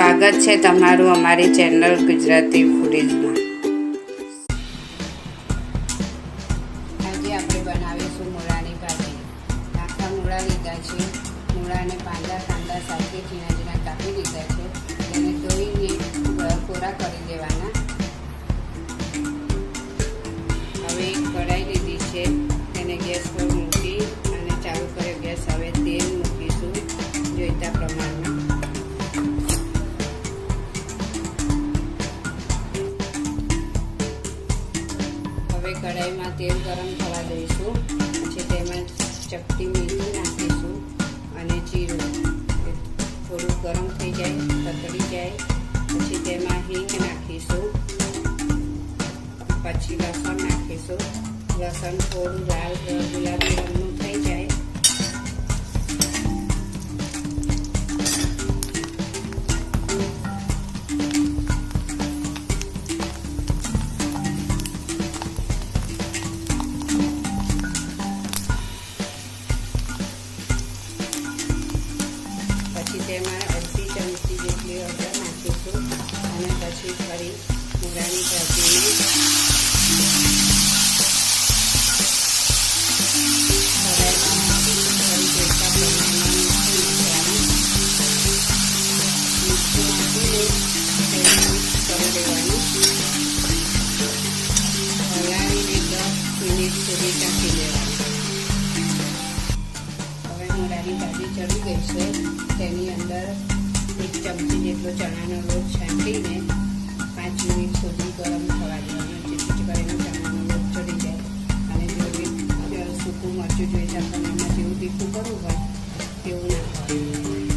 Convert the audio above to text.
સ્વાગત છે તમારું અમારી ચેનલ ગુજરાતી ફૂડીઝમાં। આજે આપણે બનાવીશું મૂળાની ભાજી। આખા મૂળા લીધા છે। મૂળાને પાંદા કાંદા સાથે ઝીણા ઝીણા કાપી લીધા છે। તેને ધોઈને કોરા કરી દેવાના। હવે એક કઢાઈ લીધી છે, તેને ગેસ પર મૂકી અને ચાલુ કર્યો ગેસ। હવે તેલ મૂકીશું જોઈતા પ્રમાણમાં। कढ़ाई में तेल गरम थवा दईशू। पछी तेमां चपटी मीठું નાખીશું અને જીરું થોડું ગરમ થઈ જાય, તતડી જાય પછી તેમાં હિંગ નાખીશું। પછી લસણ નાખીશું। લસણ થોડું લાલ ગુલાબી રંગનું થઈ જાય તેમાં અડધી ચમચી જેટલી હળદર નાખીશું અને પછી ફરી મૂળાની ભાજીને કઢાઈમાં મૂકી ફરી જોઈતા પ્રમાણમાં મીઠું નાખવાનું। મીઠું નાખીને તેને મિક્સ કરી દેવાનું। હલાવીને 10 મિનિટ સુધી ઢાંકી દેવાનું। હવે મૂળાની ભાજી ચડી ગઈ છે। તેની અંદર 1 ચમચી જેટલો ચણાનો લોટ છાંટીને 5 મિનિટ સુધી ગરમ થવા દેવાનો, જેથી કરીને ચણાનો લોટ ચડી જાય। અને જો સૂકું મરચું જોઈતા પ્રમાણમાં જેવું તીખું કરવું હોય તેવું નાખવાનું।